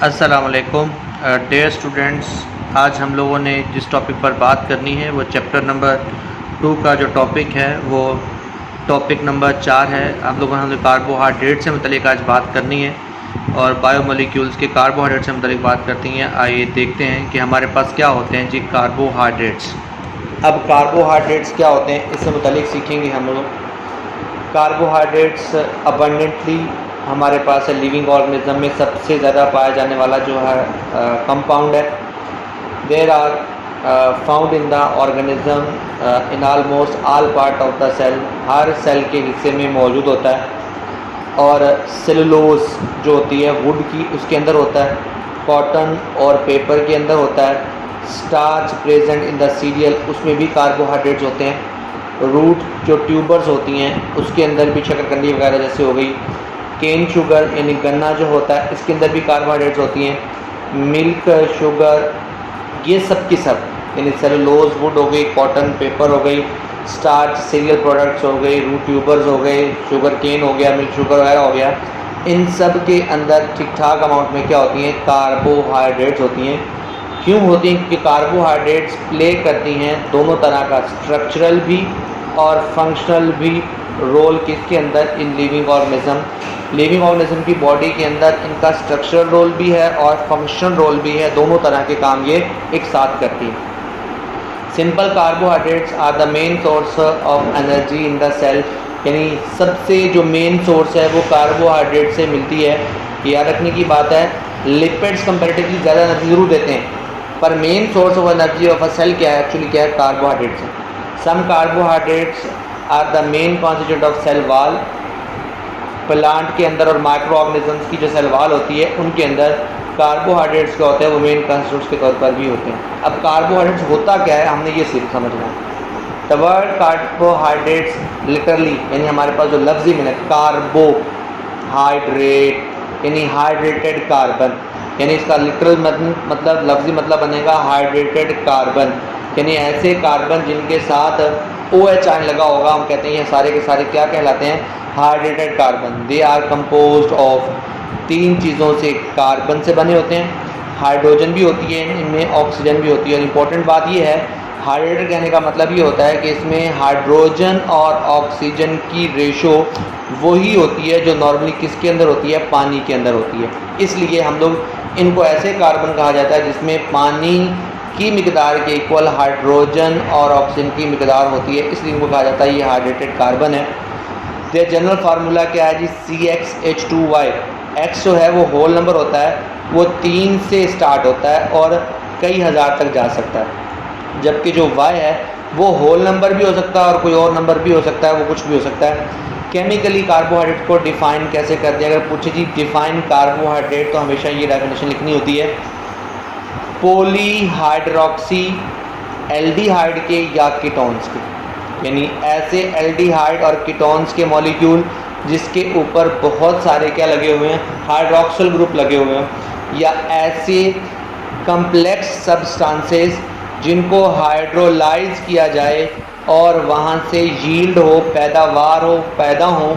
अस्सलाम वालेकुम dear students, आज हम लोगों ने जिस टॉपिक पर बात करनी है वो चैप्टर नंबर 2 का जो टॉपिक है वो टॉपिक नंबर 4 है। हम लोगों ने कार्बोहाइड्रेट से मुतल्लिक आज बात करनी है और बायोमोलिक्यूल्स के कार्बोहाइड्रेट से मुतल्लिक बात करती हैं। आइए देखते हैं कि हमारे पास क्या होते हैं जी कार्बोहाइड्रेट्स। अब कार्बोहाइड्रेट्स क्या होते हैं इससे मुतल्लिक सीखेंगे हम लोग। कार्बोहाइड्रेट्स अबंडेंटली हमारे पास है लिविंग ऑर्गेनिज्म में सबसे ज़्यादा पाया जाने वाला जो है कंपाउंड है। There are found in the organism in almost all part of the cell, हर सेल के हिस्से में मौजूद होता है। और सेलुलोज जो होती है वुड की उसके अंदर होता है, कॉटन और पेपर के अंदर होता है, starch present in the serial उसमें भी कार्बोहाइड्रेट्स होते हैं। रूट जो ट्यूबर्स होती हैं उसके अंदर भी शकरकंदी वगैरह जैसे हो गई। केन शुगर यानी गन्ना जो होता है इसके अंदर भी कार्बोहाइड्रेट्स होती हैं। मिल्क शुगर ये सब की सब यानी सेलुलोज वुड हो गई, कॉटन पेपर हो गई, स्टार्च सीरियल प्रोडक्ट्स हो गई, रूट ट्यूबर्स हो गए, शुगर केन हो गया, मिल्क शुगर वगैरह हो गया, इन सब के अंदर ठीक ठाक अमाउंट में क्या होती हैं कार्बोहाइड्रेट्स होती हैं। क्यों होती हैं? क्योंकि कार्बोहाइड्रेट्स प्ले करती हैं दोनों तरह का स्ट्रक्चरल भी और फंक्शनल भी रोल किसके अंदर इन लिविंग ऑर्गेनिज्म की बॉडी के अंदर इनका स्ट्रक्चरल रोल भी है और फंक्शनल रोल भी है। दोनों तरह के काम ये एक साथ करती है। Simple carbohydrates are the main source of energy in the cell, यानी सबसे जो मेन सोर्स है वो कार्बोहाइड्रेट से मिलती है। याद रखने की बात है, लिपिड्स कंपैरेटिवली ज़्यादा एनर्जी जरूर देते हैं पर main source of energy of a cell क्या है? एक्चुअली क्या है? कार्बोहाइड्रेट्स है। Some carbohydrates are the main constituent of cell wall. Plant के अंदर और माइक्रो ऑर्गेनिजम्स की जो सेल वॉल होती है उनके अंदर कार्बोहाइड्रेट्स क्या होते हैं? वो मेन कॉन्स्टिट्यूएंट्स के तौर पर भी होते हैं। अब कार्बोहाइड्रेट्स होता क्या है हमने ये सिर्फ समझना है। द वर्ड कार्बोहाइड्रेट्स लिटरली यानी हमारे पास जो लफ्ज़ ही मिला कार्बोहाइड्रेट यानी हाइड्रेटेड कार्बन, यानी इसका लिटरल मतलब लफ्ज़ी मतलब बनेगा हाइड्रेटेड कार्बन, यानी ऐसे कार्बन जिनके साथ OH आयन लगा होगा। हम कहते हैं ये सारे के सारे क्या कहलाते हैं? Hydrated carbon. They are composed of 3 चीज़ों से कार्बन से बने होते हैं, हाइड्रोजन भी होती है इनमें, ऑक्सीजन भी होती है। और इम्पोर्टेंट बात ये है हाइड्रेटेड कहने का मतलब ये होता है कि इसमें हाइड्रोजन और ऑक्सीजन की रेशो वही होती है जो नॉर्मली किसके अंदर होती है? पानी के अंदर होती है। इसलिए हम लोग इनको ऐसे कार्बन कहा जाता है जिसमें पानी की मिकदार के इक्वल हाइड्रोजन और ऑक्सीजन की मिकदार होती है, इसलिए इनको कहा जाता है ये हाइड्रेटेड कार्बन है। तो जनरल फार्मूला क्या है जी? CxH2y। X जो है वो होल नंबर होता है, वो 3 से स्टार्ट होता है और कई हज़ार तक जा सकता है, जबकि जो Y है वो होल नंबर भी हो सकता है और कोई और नंबर भी हो सकता है, वो कुछ भी हो सकता है। केमिकली कार्बोहाइड्रेट को डिफ़ाइन कैसे करते हैं? अगर पूछे जी डिफ़ाइन कार्बोहाइड्रेट तो हमेशा ये डेफिनेशन लिखनी होती है पॉलीहाइड्रोक्सी एल्डिहाइड के या कीटोन्स के, यानी ऐसे एल्डिहाइड और कीटोन्स के मॉलिक्यूल जिसके ऊपर बहुत सारे क्या लगे हुए हैं? हाइड्रोक्सिल ग्रुप लगे हुए हैं, या ऐसे कम्प्लेक्स सब्सटेंसेस जिनको हाइड्रोलाइज किया जाए और वहाँ से यील्ड हो, पैदावार हो, पैदा हो।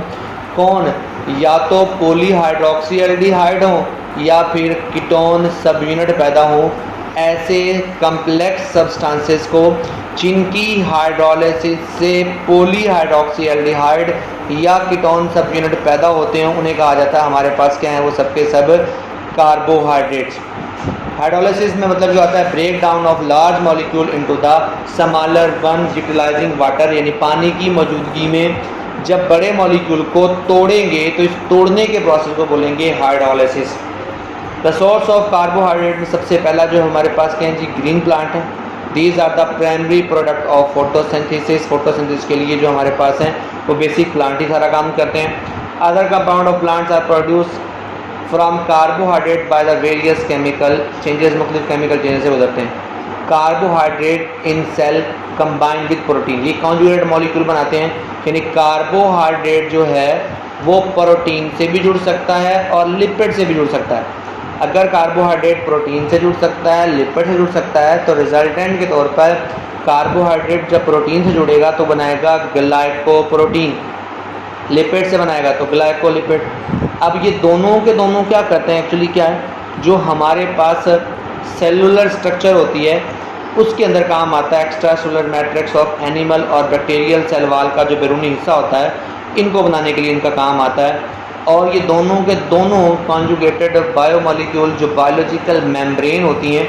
कौन? या तो पॉलीहाइड्रोक्सी एल्डिहाइड हो या फिर कीटोन सब यूनिट पैदा हो। ऐसे कम्प्लेक्स सब्सटेंसेस को जिनकी हाइड्रोलिसिस से पॉलीहाइड्रोक्सी एल्डिहाइड या कीटोन सब यूनिट पैदा होते हैं उन्हें कहा जाता है हमारे पास क्या है? वो सबके सब कार्बोहाइड्रेट्स। हाइड्रोलिसिस में मतलब जो आता है break down of large molecule into the smaller one utilising water, यानी पानी की मौजूदगी में जब बड़े मॉलिक्यूल को तोड़ेंगे तो इस तोड़ने के प्रोसेस को बोलेंगे hydrolysis. The source of carbohydrate में सबसे पहला जो हमारे पास क्या है जी? ग्रीन प्लांट है। These are the primary product of photosynthesis. Photosynthesis के लिए जो हमारे पास हैं वो बेसिक प्लांट ही सारा काम करते हैं। Other compound of plants are produce from carbohydrate by the various chemical changes, मुख्तलिफ केमिकल चेंजेस से गुजरते हैं। Carbohydrate in cell combined with protein, ये कॉन्जुगेट मॉलिक्यूल बनाते हैं, यानी कार्बोहाइड्रेट जो है वो प्रोटीन से भी जुड़ सकता है और लिपिड से भी जुड़ सकता है। अगर कार्बोहाइड्रेट प्रोटीन से जुड़ सकता है, लिपिड से जुड़ सकता है, तो रिजल्टेंट के तौर पर कार्बोहाइड्रेट जब प्रोटीन से जुड़ेगा तो बनाएगा ग्लाइकोप्रोटीन। लिपिड से बनाएगा तो ग्लाइकोलिपिड। अब ये दोनों के दोनों क्या करते हैं, एक्चुअली क्या है, जो हमारे पास सेलुलर स्ट्रक्चर होती है उसके अंदर काम आता है extra cellular matrix of animal और बैक्टीरियल सेल वाल का जो बैरूनी हिस्सा होता है, इनको बनाने के लिए इनका काम आता है। और ये दोनों के दोनों कॉन्जुगेटेड बायोमोलिक्यूल जो बायोलॉजिकल मेम्ब्रेन होती हैं,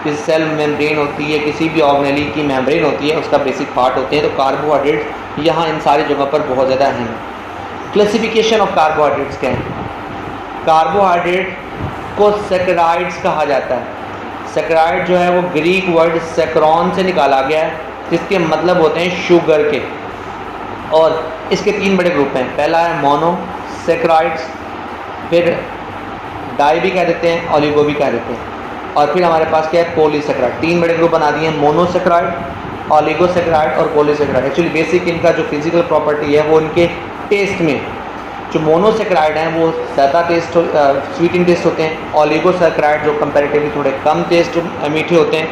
किसी सेल मेम्ब्रेन होती है, किसी भी ऑर्गेनेली की मेम्ब्रेन होती है, उसका बेसिक पार्ट होते हैं। तो कार्बोहाइड्रेट यहाँ इन सारी जगहों पर बहुत ज़्यादा अहम है। क्लासिफिकेशन ऑफ कार्बोहाइड्रेट्स क्या है? कार्बोहाइड्रेट को सैकराइड्स कहा जाता है। सैकराइड जो है वो ग्रीक वर्ड सैकरॉन से निकाला गया है, जिसके मतलब होते हैं शुगर के। और इसके 3 बड़े ग्रुप हैं। पहला है मोनोसैकराइड्स, फिर डाई भी कह देते हैं, ओलिगो भी कह देते हैं, और फिर हमारे पास क्या है, पॉलीसैकराइड। 3 बड़े ग्रुप बना दिए हैं, मोनोसैकराइड, ओलिगोसैकराइड और पॉलीसैकराइड। एक्चुअली बेसिक इनका जो फिजिकल प्रॉपर्टी है वो इनके टेस्ट में, जो मोनोसैकराइड हैं वो ज़्यादा टेस्ट स्वीट इन टेस्ट होते हैं, ओलिगोसैकराइड जो कंपैरेटिवली थोड़े कम टेस्ट मीठे होते हैं,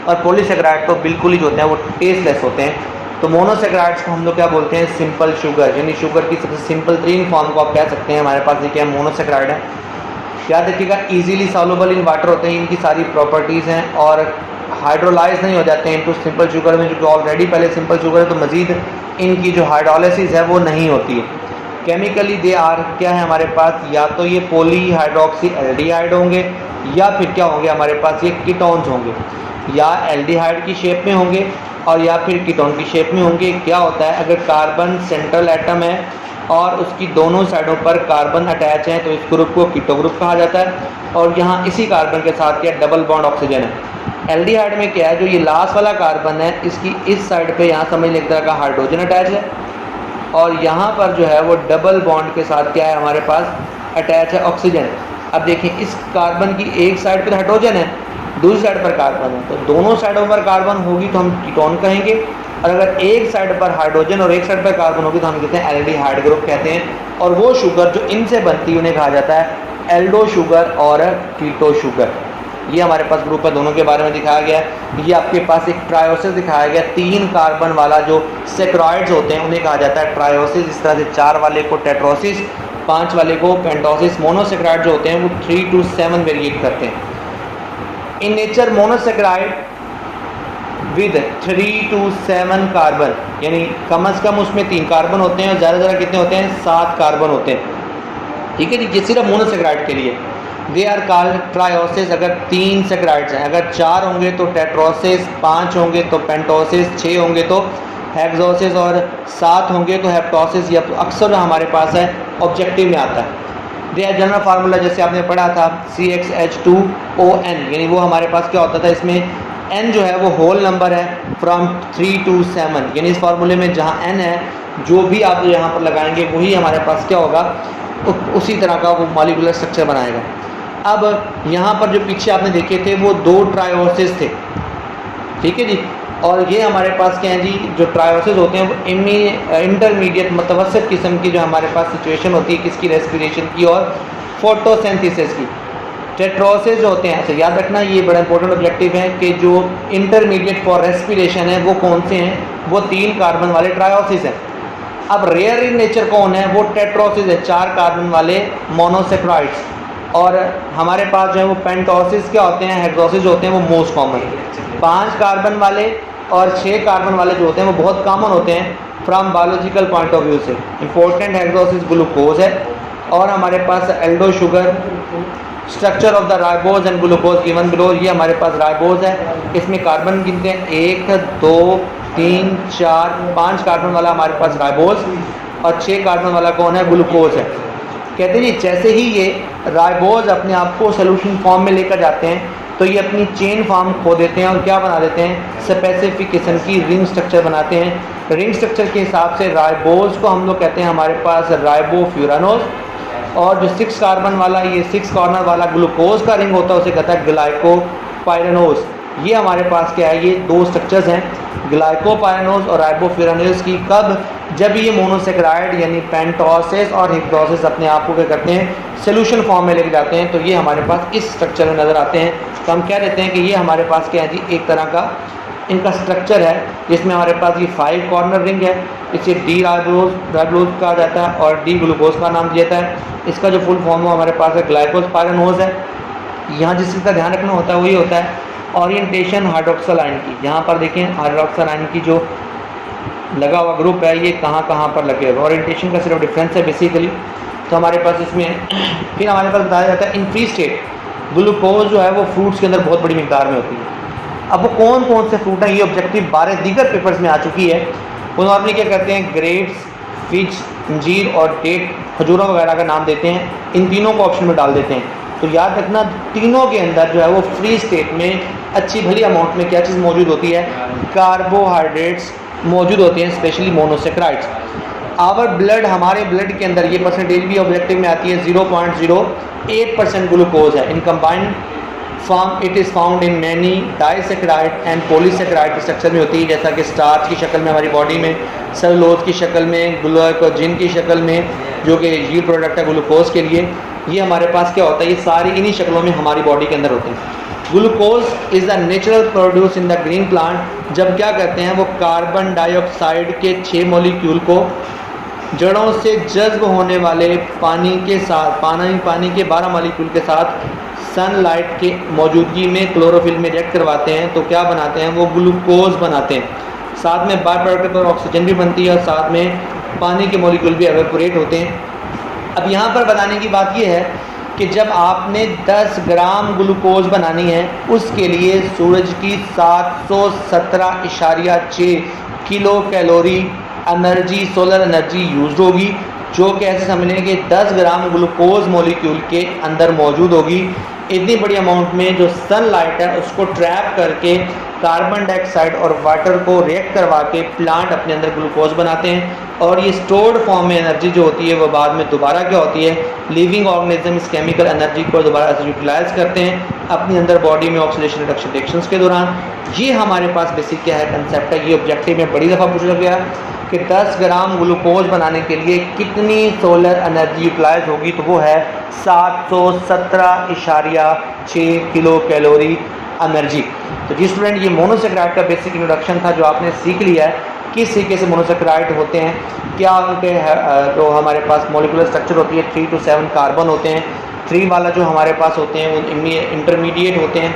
और पॉलीसैकराइड तो बिल्कुल ही जो होते हैं वो टेस्टलेस होते हैं। तो मोनोसैकराइड्स को हम लोग क्या बोलते हैं, सिंपल शुगर, यानी शुगर की सबसे सिंपल तरीन फॉर्म को आप कह सकते हैं। हमारे पास ये क्या है, मोनोसैकराइड है। याद रखिएगा इजीली सॉल्युबल इन वाटर होते हैं, इनकी सारी प्रॉपर्टीज़ हैं, और हाइड्रोलाइज नहीं हो जाते हैं इनटू सिंपल शुगर में, जो कि ऑलरेडी पहले सिंपल शुगर है, तो मज़ीद इनकी जो हाइड्रोलिसिस है वो नहीं होती है। केमिकली दे आर क्या है हमारे पास, या तो ये पॉली हाइड्रोक्सी एल्डिहाइड होंगे, या फिर क्या होंगे हमारे पास ये कीटोन्स होंगे, या एल्डिहाइड की शेप में होंगे और या फिर कीटोन की शेप में होंगे। क्या होता है, अगर कार्बन सेंट्रल एटम है और उसकी दोनों साइडों पर कार्बन अटैच है तो इस ग्रुप को कीटो ग्रुप कहा जाता है। और यहाँ इसी कार्बन के साथ क्या डबल बॉन्ड ऑक्सीजन है। एल्डिहाइड में क्या है, जो ये लास्ट वाला कार्बन है इसकी इस साइड पे यहाँ समझ लें एक तरह का हाइड्रोजन अटैच है, और यहाँ पर जो है वो डबल बॉन्ड के साथ क्या है हमारे पास अटैच है ऑक्सीजन। अब देखिए इस कार्बन की एक साइड पर हाइड्रोजन है, दूसरी साइड पर कार्बन है, तो दोनों साइडों पर कार्बन होगी तो हम कीटोन कहेंगे, और अगर एक साइड पर हाइड्रोजन और एक साइड पर कार्बन होगी तो हम कहते हैं एल्डिहाइड ग्रुप कहते हैं। और वो शुगर जो इनसे बनती है उन्हें कहा जाता है एल्डो शुगर और कीटो शुगर। ये हमारे पास ग्रुप है, दोनों के बारे में दिखाया गया है। ये आपके पास एक ट्रायोसिस दिखाया गया, 3 कार्बन वाला जो सैकराइड्स होते हैं उन्हें कहा जाता है ट्रायोसिस। इस तरह से 4 वाले को टेट्रोसिस, 5 वाले को पेंटोसिस। मोनोसैकराइड जो होते हैं वो 3 to 7 वेरिएट करते हैं। In nature monosaccharide with 3 to 7 carbon, यानी कम से कम उसमें 3 कार्बन होते हैं और ज़्यादा ज़्यादा कितने होते हैं, 7 कार्बन होते हैं। ठीक है जी, ये सिर्फ मोनोसैकराइड के लिए। दे आर कॉल्ड ट्रायोसिस अगर 3 सैकराइड्स हैं, अगर 4 होंगे तो टेट्रोसिस, 5 होंगे तो पेंटोसिस, 6 होंगे तो हेक्सोसिस और 7 होंगे तो हेप्टोसिस। या अक्सर हमारे पास है ऑब्जेक्टिव में आता है। दे आर जनरल फार्मूला जैसे आपने पढ़ा था CxH2ON, यानी वो हमारे पास क्या होता था, इसमें n जो है वो होल नंबर है फ्रॉम 3 to 7, यानी इस फार्मूले में जहाँ n है जो भी आप यहाँ पर लगाएंगे वही हमारे पास क्या होगा, उसी तरह का वो मॉलिक्यूलर स्ट्रक्चर बनाएगा। अब यहाँ पर जो पीछे आपने देखे थे वो 2 ट्रायोसिस थे, ठीक है जी। और ये हमारे पास क्या है जी, जो ट्रायोसिस होते हैं वो इंटरमीडिएट मतवसत किस्म की जो हमारे पास सिचुएशन होती है किसकी, रेस्पिरेशन की और फोटोसिंथेसिस की। टेट्रोसिस जो होते हैं, अच्छा याद रखना ये बड़ा इंपॉर्टेंट ऑब्जेक्टिव है कि जो इंटरमीडिएट फॉर रेस्पिरेशन है वो कौन से हैं, वो 3 कार्बन वाले ट्रायोसिस हैं। अब रेयर इन नेचर कौन है, वो टेट्रोसिस है, 4 कार्बन वाले मोनोसैकराइड्स। और हमारे पास जो है वो पेंटोसिस क्या होते हैं, हेक्सोसिस जो होते हैं वो मोस्ट कॉमन, 5 कार्बन वाले और 6 कार्बन वाले जो होते हैं वो बहुत कॉमन होते हैं from biological point of view से। इंपॉर्टेंट हेक्सोसिस ग्लूकोज है, और हमारे पास aldo sugar. Structure of the ribose and glucose given below, ये हमारे पास राइबोज है, इसमें कार्बन गिनते हैं 1 2 3 4 5 कार्बन वाला हमारे पास राइबोज, और 6 कार्बन वाला कौन है, ग्लूकोज है। कहते हैं जी जैसे ही ये राइबोज अपने आप को सोल्यूशन फॉर्म में लेकर जाते हैं तो ये अपनी चेन फॉर्म खो देते हैं और क्या बना देते हैं, स्पेसिफिक किस्म की रिंग स्ट्रक्चर बनाते हैं। रिंग स्ट्रक्चर के हिसाब से राइबोज को हम लोग कहते हैं हमारे पास राइबोफ्यूरानोज, और जो 6 कार्बन वाला ये 6 कॉर्नर वाला ग्लूकोज का रिंग होता है उसे कहता है ग्लाइकोपाइरानोज। ये हमारे पास क्या है, ये 2 स्ट्रक्चर्स हैं ग्लाइकोपाइरानोज और राइबोफ्यूरानोज की। कब, जब ये मोनोसैकराइड यानी पेंटोसिस और हेक्सोसिस अपने आप को क्या करते हैं, सोल्यूशन फॉर्म में लेके जाते हैं, तो ये हमारे पास इस स्ट्रक्चर में नज़र आते हैं। तो हम क्या कहते हैं कि ये हमारे पास क्या है जी, एक तरह का इनका स्ट्रक्चर है, जिसमें हमारे पास ये 5 कॉर्नर रिंग है, इसे डी राइबोज कहा जाता है और डी ग्लूकोज का नाम दिया जाता है। इसका जो फुल फॉर्म है हमारे पास है ग्लाइकोस्पाइरानोज है। यहाँ जिस चीज़ का ध्यान रखना होता है वही होता है ओरिएंटेशन हाइड्रोक्सल आयन की। यहाँ पर देखें हाइड्रोक्सल आयन की जो लगा हुआ ग्रुप है ये कहाँ पर लगे हुए, ओरिएंटेशन का सिर्फ डिफरेंस है बेसिकली। तो हमारे पास इसमें फिर हमारे पास बताया जाता है इन फ्री स्टेट ग्लूकोज जो है वो फ्रूट्स के अंदर बहुत बड़ी मिकदार में होती है। अब वो कौन कौन से फ्रूट हैं ये ऑब्जेक्टिव 12 दीगर पेपर्स में आ चुकी है। वो नॉर्मली क्या करते हैं, ग्रेप्स, फिज, अंजीर और डेट, खजूरों वगैरह का नाम देते हैं, इन तीनों को ऑप्शन में डाल देते हैं। तो याद रखना तीनों के अंदर जो है वो फ्री स्टेट में अच्छी भली अमाउंट में क्या चीज़ मौजूद होती है, कार्बोहाइड्रेट्स मौजूद होते हैं, स्पेशली मोनोसेक्राइड्स। आवर ब्लड, हमारे ब्लड के अंदर ये परसेंटेज भी ऑब्जेक्टिव में आती है 0.08% ग्लूकोज है। In combined form it is found in many disaccharide and polysaccharide structure में होती है, जैसा कि स्टार्च की शक्ल में हमारी बॉडी में, सेलुलोज की शक्ल में, ग्लाइकोजन की शक्ल में, जो कि यील्ड प्रोडक्ट है ग्लूकोज के लिए। ये हमारे पास क्या होता है, ये सारी इन्हीं शक्लों में हमारी बॉडी के अंदर होते हैं। Glucose is the natural produce in the green plant. जब क्या करते हैं वो कार्बन डाइऑक्साइड के 6 मॉलिक्यूल को जड़ों से जज्ब होने वाले पानी के साथ, पानी के 12 मॉलिक्यूल के साथ सनलाइट के मौजूदगी में क्लोरोफिल में रिएक्ट करवाते हैं, तो क्या बनाते हैं वो ग्लूकोज बनाते हैं। साथ में बाय प्रोडक्ट पर ऑक्सीजन भी बनती है और साथ में पानी के मॉलिक्यूल भी एवेपोरेट होते हैं। अब यहाँ पर बताने की बात यह है कि जब आपने 10 ग्राम ग्लूकोज बनानी है उसके लिए सूरज की 717.6 kilo calorie energy, solar energy use होगी, जो कि ऐसे समझ लें कि 10 ग्राम ग्लूकोज मॉलिक्यूल के अंदर मौजूद होगी। इतनी बड़ी अमाउंट में जो सनलाइट है उसको ट्रैप करके कार्बन डाइऑक्साइड और वाटर को रिएक्ट करवा के प्लांट अपने अंदर ग्लूकोज बनाते हैं, और ये स्टोर्ड फॉर्म में एनर्जी जो होती है वो बाद में दोबारा क्या होती है, लिविंग ऑर्गेनिज्म इस केमिकल एनर्जी को दोबारा यूटिलाइज करते हैं अपने अंदर बॉडी में ऑक्सीडेशन रिडक्शन रिएक्शंस के दौरान। ये हमारे पास बेसिक क्या है, कंसेप्ट है। ये ऑब्जेक्टिव में बड़ी दफ़ा पूछा गया कि 10 ग्राम ग्लूकोज बनाने के लिए कितनी सोलर एनर्जी यूटिलाइज होगी, तो वो है 717.6 किलो कैलोरी एनर्जी। तो जी स्टूडेंट, ये मोनोसेक्राइड का बेसिक इंट्रोडक्शन था जो आपने सीख लिया है किस तरीके से मोनोसेक्राइड होते हैं, क्या उनके जो हमारे पास मॉलिक्यूलर स्ट्रक्चर होती है 3 to 7 कार्बन होते हैं। 3 वाला जो हमारे पास होते हैं वो इंटरमीडिएट होते हैं,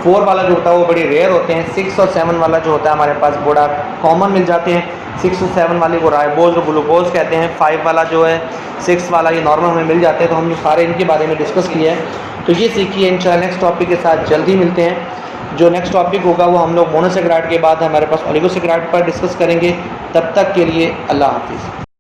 4 वाला जो होता है वो बड़ी रेयर होते हैं, 6 और 7 वाला जो होता है हमारे पास बड़ा कॉमन मिल जाते हैं। 6 और 7 वाले को राइबोज और ग्लूकोज कहते हैं। 5 वाला जो है 6 वाला ये नॉर्मल हमें मिल जाते हैं। तो हमने सारे इनके बारे में डिस्कस किया है। तो ये सीखिए, इंशाल्लाह नेक्स्ट टॉपिक के साथ जल्दी मिलते हैं। जो नेक्स्ट टॉपिक होगा वो हम लोग मोनोसेक्राइड के बाद हमारे पास ओलिगोसेक्राइड पर डिस्कस करेंगे। तब तक के लिए अल्लाह हाफिज़।